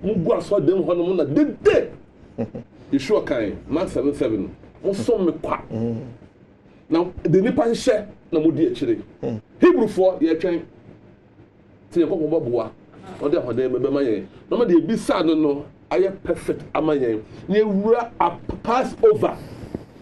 Mugwa so dem hono na dede. Yeshua kan Mark 7:7. Mo me kwa. Now the nipa share na modi akire. Hebrew for ye twen. Ti ye kokko boboa. Ode hode be maye. No ma de bi sa no aye perfect amaye. Na ewura a pass over.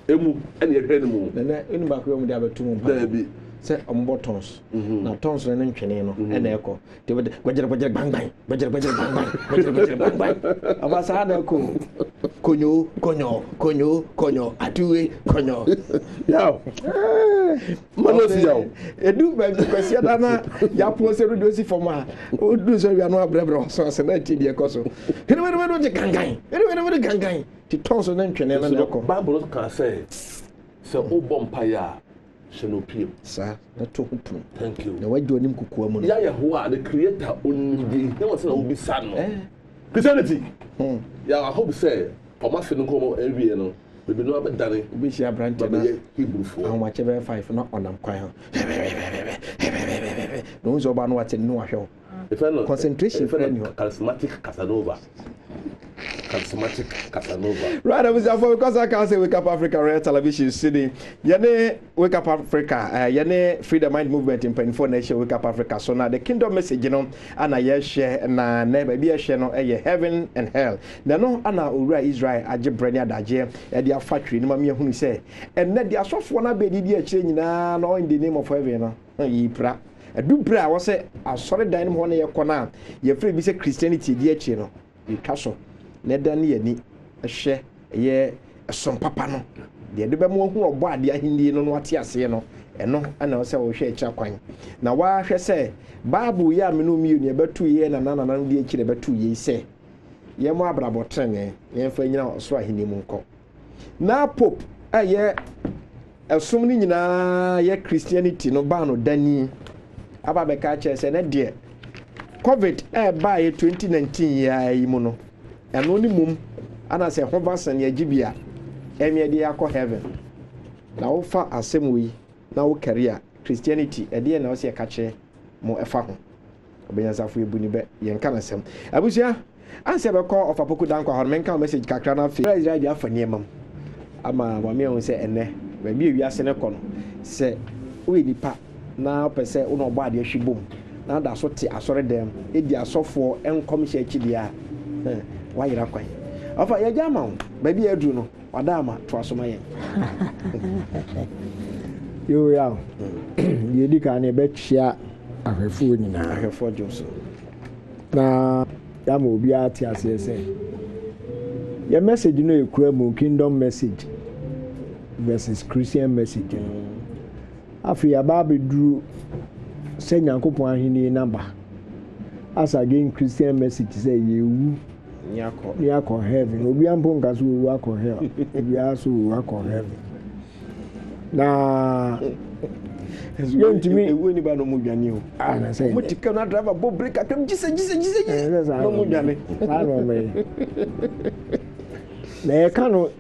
Emu ene ye hwene mu. Na enu ba ko mu de abetum pa. Da bi. Say ombo tons na tons no ntwene no ena eko te gwajere bang bang gwajere bang bang abasa na eko konyo atuwe konyo yaw mano si yaw edu ba kwesi da na ya po se do si forma o du so bia no abrebre so se na ti de ekoso hene we gangan ti tons no ntwene no eko Bible can say so obompaya Shenopim. Sir, that took him. Thank you. Now, why do you name Kukuamu? Yahweh, the creator, only there was no be son. Christianity. Yeah, I hope say, for my friend, come every year. We be no about Danny. We share brand Hebrew for. How much ever 5 not on them choir. No one's about watching no show. Concentration for charismatic Casanova. Right, I was because I can't say Wake Up Africa Royal Television City. Yane Wake Up Africa, Yane Freedom Mind Movement in Penny Nation Wake Up Africa. So now the kingdom message, you know, and I share na never be a share no heaven and hell. Now no ana ura Israel aje brenya daje e dia factory no mama hunu say. And na dia sofo na be di akire nyina no in the name of heaven no. Yi pra. Edu bra wo say asore dan no ho na ye kona ye free bi say Christianity di akire no. Yi twaso. Neda ni ani ehye ye esom papa no de de be mo hu obo ade ahindi no no ate ase no eno ana o se wo hwe echa kwan na wa hwe se bible ya me no mi ni betu ye na na de ekire betu ye se ye mo abrabo trene ye fa nyina so ahindi mu nko na pope ye esom ni nyina ye Christianity no ba no dani aba be ka che se ne de covid ba ye 2019 ya yi mu no eno ni mum ana se ho vasan ya gibia eme de yakọ heaven na wo fa asem wi na wo career Christianity ede na wo se ka che mo efa ho obenyasafo ebuni be yen kana sem abusia anse be call of apoku dan kwa menka message kakra na fe Israel dia fa niemam ama wa me se ene ba bi wi ase ne kọ no se we nipa na pese wo no gba de hwibom na da so te asore dem edi asofo enkom hye akibia why you quite? Offer your jamon, baby, I do no, Madama, Twasoma. You are you dick on a bet share of her food in her fortunes. Now, that will be at as you say. Your message, you know, you crave kingdom message versus Christian message. After your Barbie drew, send your coupon in number. As again, Christian message say you. Yako heaven. Obi amponga so wako hell. Obi aso wako heaven. Na you to me we ni ba no mudwane o. Ah na say. Mutika na driver bo break atam gise. No mudwane. Ah no me. Na e kanu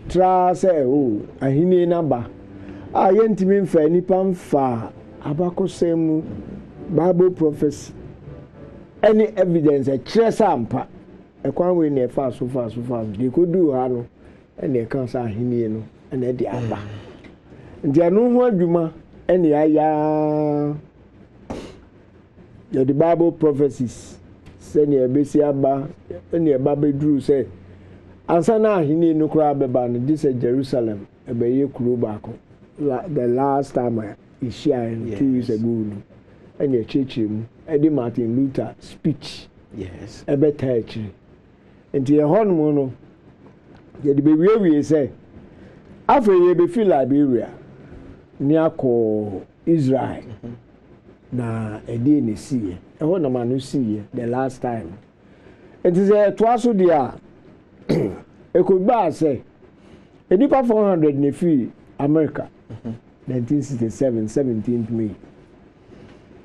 tra say o ahini namba. Ah yentimi mfa nipa mfa abakosemu Bible prophecy. Any evidence a tresampa e kwan we na fa so they could do ha no and they can say hini no and e di aba ndi anu ho adwuma ene aya the Bible prophecies say ne ebesi aba ene e ba bedru say ansa na hini no kura beba no this is Jerusalem e be ye kuro baako the last time I shared 2 years ago and your church Eddie Martin Luther speech. Yes. A better actually. And the hormone, the baby we say, after you be feel Liberia, near Israel. Na a day in the sea. A one man who see the last time. It is a twice a year. A could buy say, a deeper 400 in the free America, 1967, 17th May.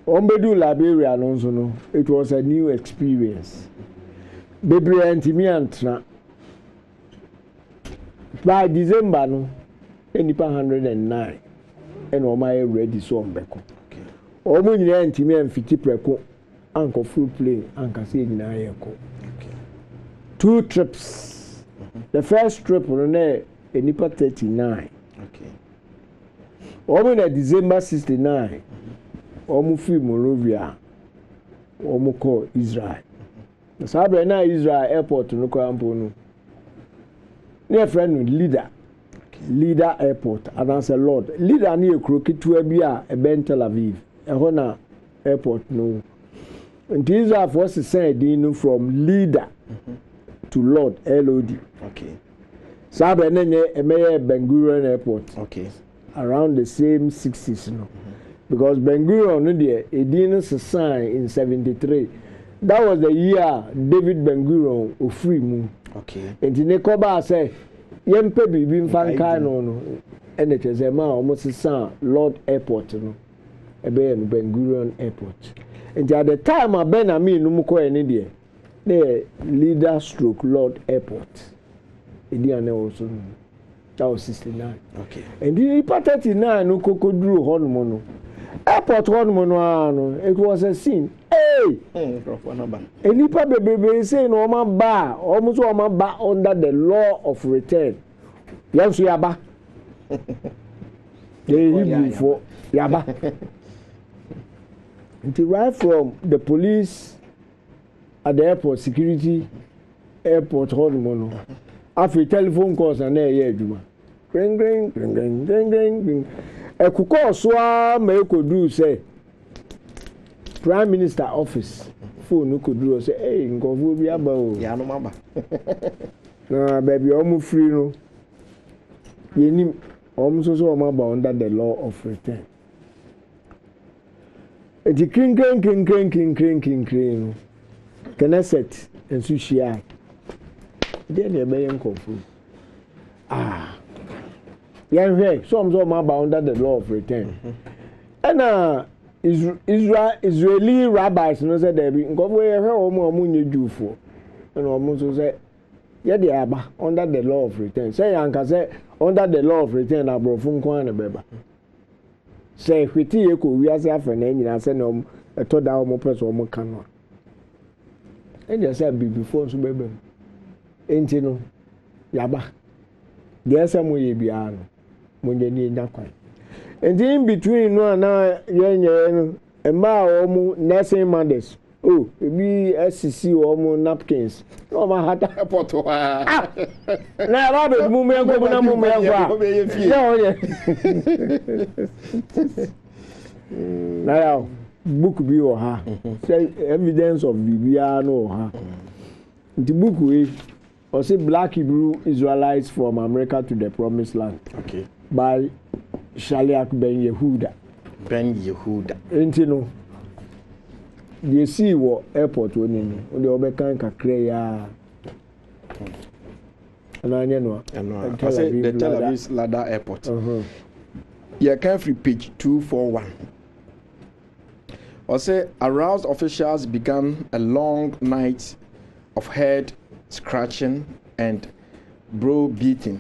Ombedu Liberia no, it was a new experience. Bebre antimi antra. By December no, enipa 109 and o my ready so ombeko. Omo nyina antimi amfiti preko anko full plane anka say nyina yeko 2 trips the first trip no na enipa 39 omo na December 69 omo fi Monrovia omo call Israel sabe na Israel airport no kwa ampo no ne friend leader airport and as a lord leader na ekro kitua bi a ebe Tel Aviv eho na airport no and Israel force send din from leader to lord LOD sabe na nye emeye Ben Gurion airport around the same 60s no because Ben Gurion no there edin sign in 73 that was the year David Ben Gurion ofree mu and ne koba say yempe bibi mfanka no ene cheze ma almost san Lord Airport no ebe no Ben Gurion Airport and at the time Benjamin no mko ene there the leader stroke Lord Airport edi ane also that was 69 and the 39 no kokoduru hono no airport hono no it was a scene enipa bebebe say no man ba almost o man ba under the law of return yanso yaba the Hebrew for yaba until right from the police at the airport security airport hono no after telephone calls na e aduma ring ring ring ring ring ring ekuko so a ma ekodu say Prime Minister office phone could do say hey ngofo bi aba o ya no maba na baby omu free no yenim omu so o maba under the law of return eti king no Knesset ensu shia dey na be nkofo yan hwe so o maba under the law of return Israeli rabbis no say there be nkofo ye hwe omo nyejufo na omo so say ye dey aba under the law of return say yanka say under the law of return abrofo nkwan na beba say hweti ye ko wiase afa na nyina say na omo etoda omo person omo kanwa e dey say before so beba enti no yaba dey say mo ye bia no mo nyani nyakwan and in between no na yenye no ema omu nursing mothers ebi SCC omu napkins no ma hata airport na ba be mu me ko na mu me kwa ya oye na ya book bi o ha say evidence of bibia no ha the book we or say Black Hebrew Israelites from America to the Promised Land by Shaliak Ben Yehuda. Enti no. You see what airport woni no. The obekan kakra ya. Ananya no. I say the Tel Aviv Lada Airport. You can free page 241. I say aroused officials began a long night of head scratching and brow beating.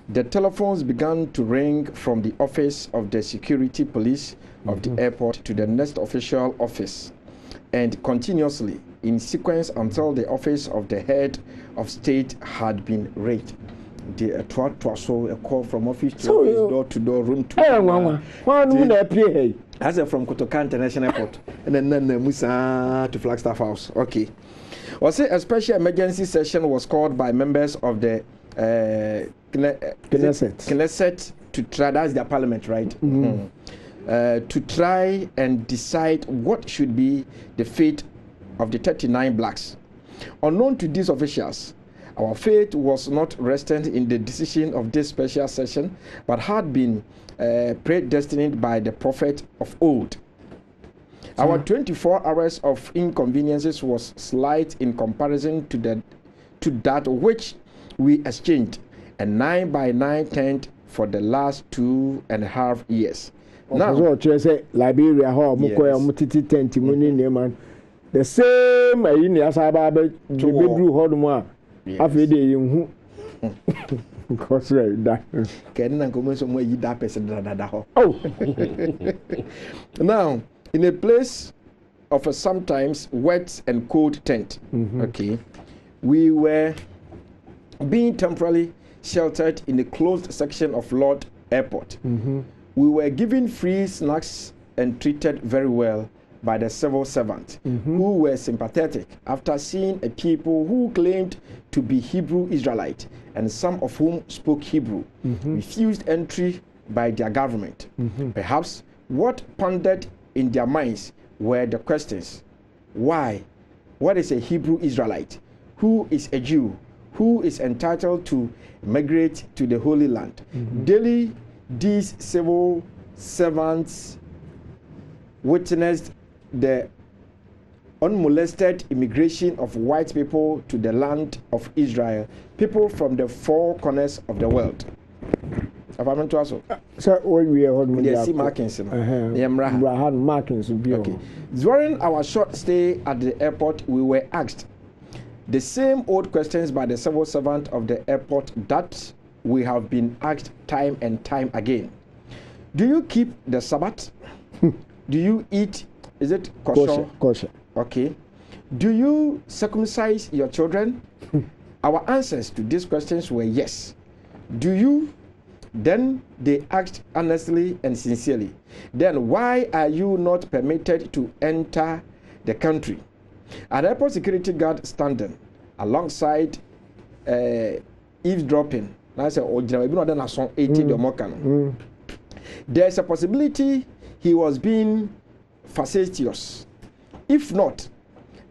The telephones began to ring from the office of the security police of the airport to the next official office, and continuously in sequence until the office of the head of state had been raided. The so a call from office to office, door to door, room to as from Kotoka International Airport and then Musa to Flagstaff House. Okay. Was it a special emergency session was called by members of the Knesset to try, that's their parliament, right? To try and decide what should be the fate of the 39 blacks. Unknown to these officials, our fate was not resting in the decision of this special session, but had been predestined by the prophet of old. Our 24 hours of inconveniences was slight in comparison to that which we exchanged a 9 by 9 tent for the last 2.5 years. Now, Liberia, tent, the same in Yasaba, to Bedru Hodma, after the because that can come somewhere you that. Oh, now in a place of a sometimes wet and cold tent. Okay. We were being temporarily sheltered in a closed section of Lord Airport. We were given free snacks and treated very well by the civil servants who were sympathetic after seeing a people who claimed to be Hebrew Israelite and some of whom spoke Hebrew refused entry by their government. Perhaps what pondered in their minds were the questions: why? What is a Hebrew Israelite? Who is a Jew? Who is entitled to migrate to the Holy Land? Daily, these civil servants witnessed the unmolested immigration of white people to the land of Israel, people from the four corners of the world. So what we are on the markings. Okay. During our short stay at the airport, we were asked the same old questions by the civil servant of the airport that we have been asked time and time again. Do you keep the Sabbath? Do you eat? Is it kosher? Kosher. Okay. Do you circumcise your children? Our answers to these questions were yes. Do you? Then they asked honestly and sincerely, then why are you not permitted to enter the country? An airport security guard standing alongside eavesdropping. There's a possibility he was being facetious. If not,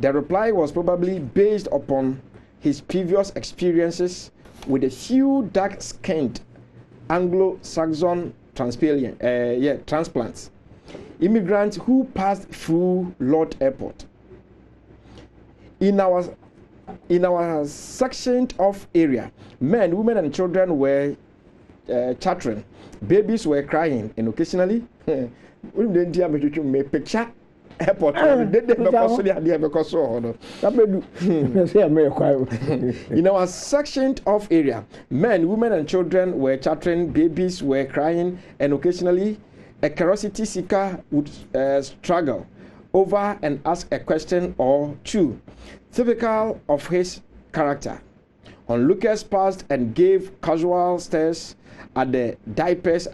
the reply was probably based upon his previous experiences with a few dark-skinned Anglo-Saxon transplants, immigrants who passed through Lord Airport. In our sectioned off area, men, women, and children were chattering. Babies were crying, and occasionally, picture airport. In our sectioned off area, men, women, and children were chattering. Babies were crying, and occasionally, a curiosity seeker would struggle over and ask a question or two, typical of his character. Onlookers passed and gave casual stares at the diapers.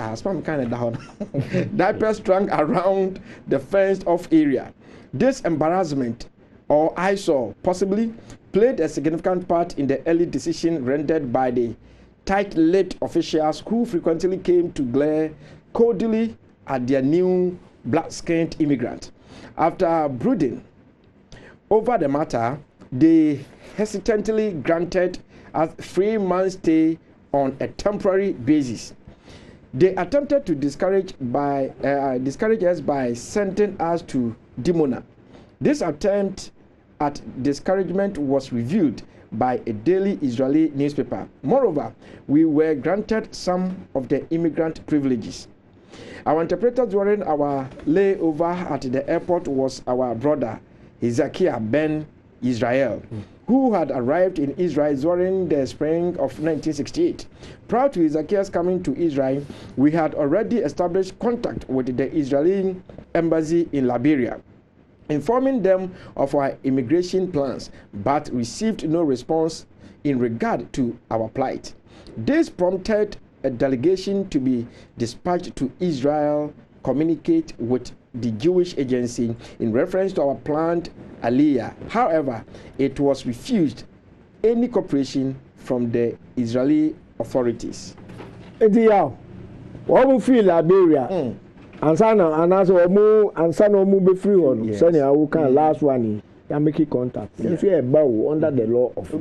Diapers strung around the fenced-off area. This embarrassment or eyesore possibly played a significant part in the early decision rendered by the tight-lipped officials who frequently came to glare coldly at their new black-skinned immigrant. After brooding over the matter, they hesitantly granted us 3 months stay on a temporary basis. They attempted to discourage us by sending us to Dimona. This attempt at discouragement was reviewed by a daily Israeli newspaper. Moreover, we were granted some of the immigrant privileges. Our interpreter during our layover at the airport was our brother, Hezekiah Ben Israel, who had arrived in Israel during the spring of 1968. Prior to Hezekiah's coming to Israel, we had already established contact with the Israeli embassy in Liberia, informing them of our immigration plans, but received no response in regard to our plight. This prompted a delegation to be dispatched to Israel, communicate with the Jewish agency in reference to our planned aliyah. However, it was refused any cooperation from the Israeli authorities. What we feel Liberia? Ansana omu be free on. Sani I can last one. You make contact. You feel bow under the law of.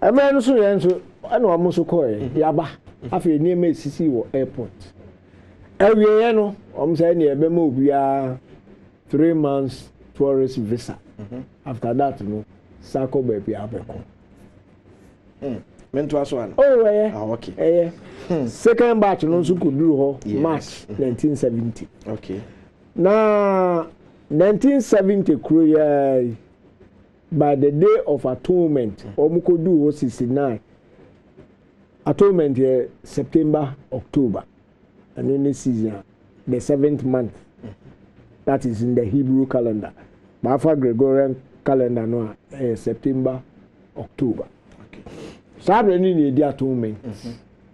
I mean, so I know I'm so coy. Yaba. After near me, CC airport. Every year, no, I'm saying near Bemo, we are 3 months tourist visa. After that, no, Sako baby, Abeko. Meant to us one. Oh, yeah. Okay. Second batch, no, so could do March 1970. Okay. Now, 1970, Korea, by the day of atonement, Omukodu was 69. Atonement here, September, October. And in this season, the 7th month. that is in the Hebrew calendar. But for Gregorian calendar, no, September, October. Okay. Sabre ni edi atonement.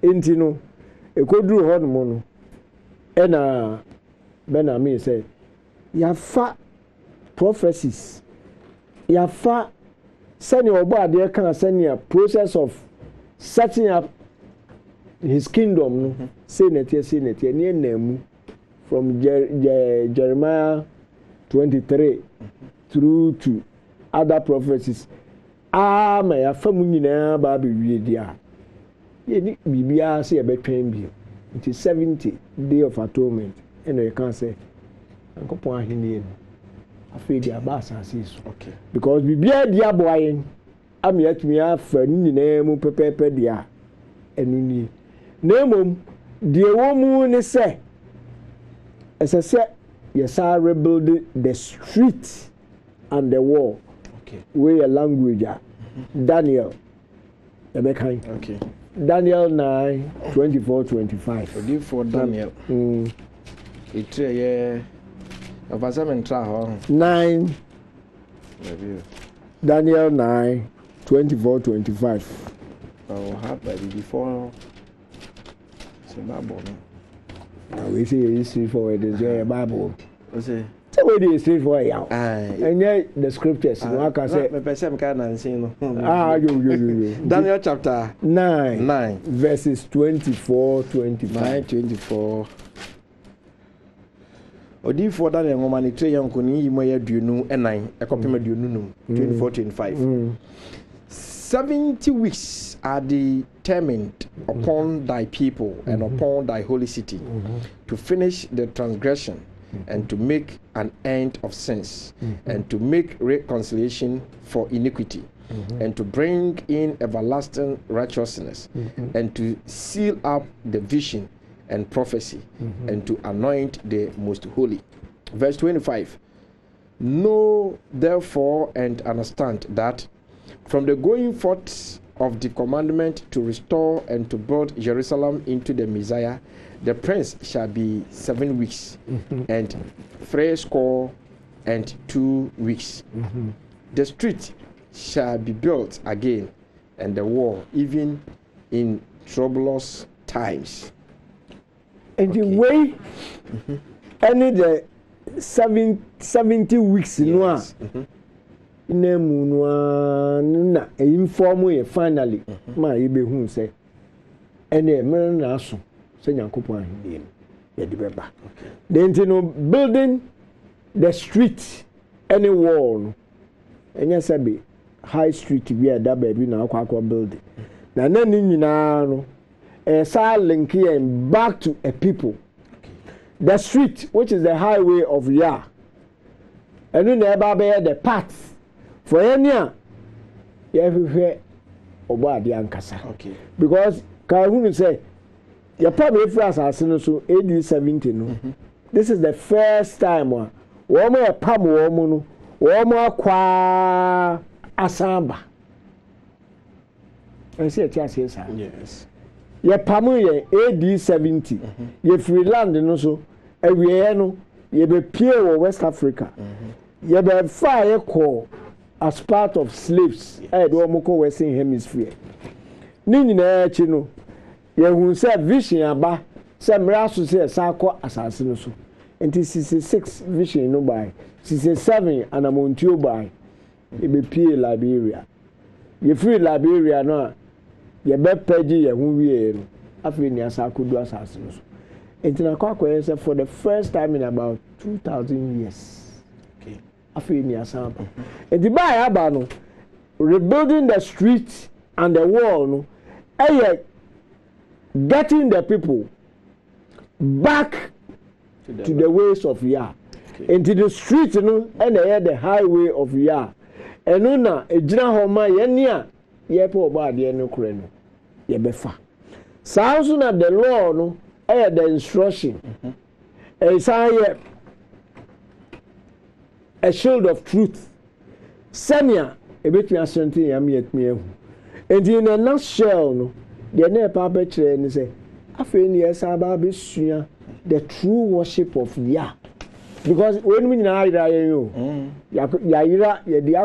Enti no, ekoduru ho no no. E na Benami say, yafa prophecies. Yafa send your body can send a process of setting up his kingdom no say net near name from Jeremiah 23 through to other prophecies. My family na ba be wie dia. Ye ni bibia say e betwen bi. It is 70 day of atonement. And you can say ankopon ahini no. Afi dia ba asase so. Okay. Because bibia dia boayen am yet me afa ni na mu pepepe dia enu ni. Na mom die wo mu ni say say yes I rebuild the street and the wall. Okay. Where a language Daniel okay. Daniel 9 24-25. Forgive for Daniel. It's a of 9 Daniel 9 24-25. Oh, happen before Bible. Now we see history forward is a Bible. What's it? Somebody is straight for you. And yet the scriptures, I can say, Daniel chapter 9 verses 24-25. 9-24. Odi for Daniel ngomani tre yankoni yimoye duonu enan ekopema duonu num 24-25. 70 weeks are determined upon thy people and upon thy holy city to finish the transgression and to make an end of sins and to make reconciliation for iniquity and to bring in everlasting righteousness and to seal up the vision and prophecy and to anoint the most holy. Verse 25. Know therefore and understand that from the going forth of the commandment to restore and to build Jerusalem into the Messiah, the prince shall be 7 weeks and 62 weeks. The street shall be built again and the wall even in troublous times. And the way any the 70 weeks yes. Na inform you finally ma ibe hu say ene mere na aso say Nyankopon ahinde ye de beba then building the street any wall no enya sabe high street bi da ba bi na akwa building na ni nyina no sa link here back to a people the street which is the highway of Yah and na eba be the path for any everywhere obadi ankasa. Okay. Because Kahunu say your probably first asino so AD 70 no. This is the first time wo mo pam wo mo no wo mo akwa asamba. I say it yes. Yes. Your pam ye AD 70. Your free land no so ewie no ye be pie wo West Africa. Ye be fire call as part of slaves do moko Western Hemisphere ni nyina chi no ye hu say vision aba say mra so say sakọ asase no so enti 66 vision no by 67 anamontio by e be pie Liberia ye free Liberia no ye be pagi ye hu wie no afi ni asakodu asase no so enti na kwa say for the first time in about 2000 years and the buy abano rebuilding the street and the wall no getting the people back to the ways of Yah into the street no and the highway of Yah and na ejina homa yenia ye pe oba de no kure no ye befa sounds na the law no the instruction say a shield of truth. Senya ebetumi asante yam yetumi ehu. And in a nutshell no, the na pa be kire ni say afei ni esa ba be sua the true worship of Yah because when we na ayira yen yo ya yira ye dia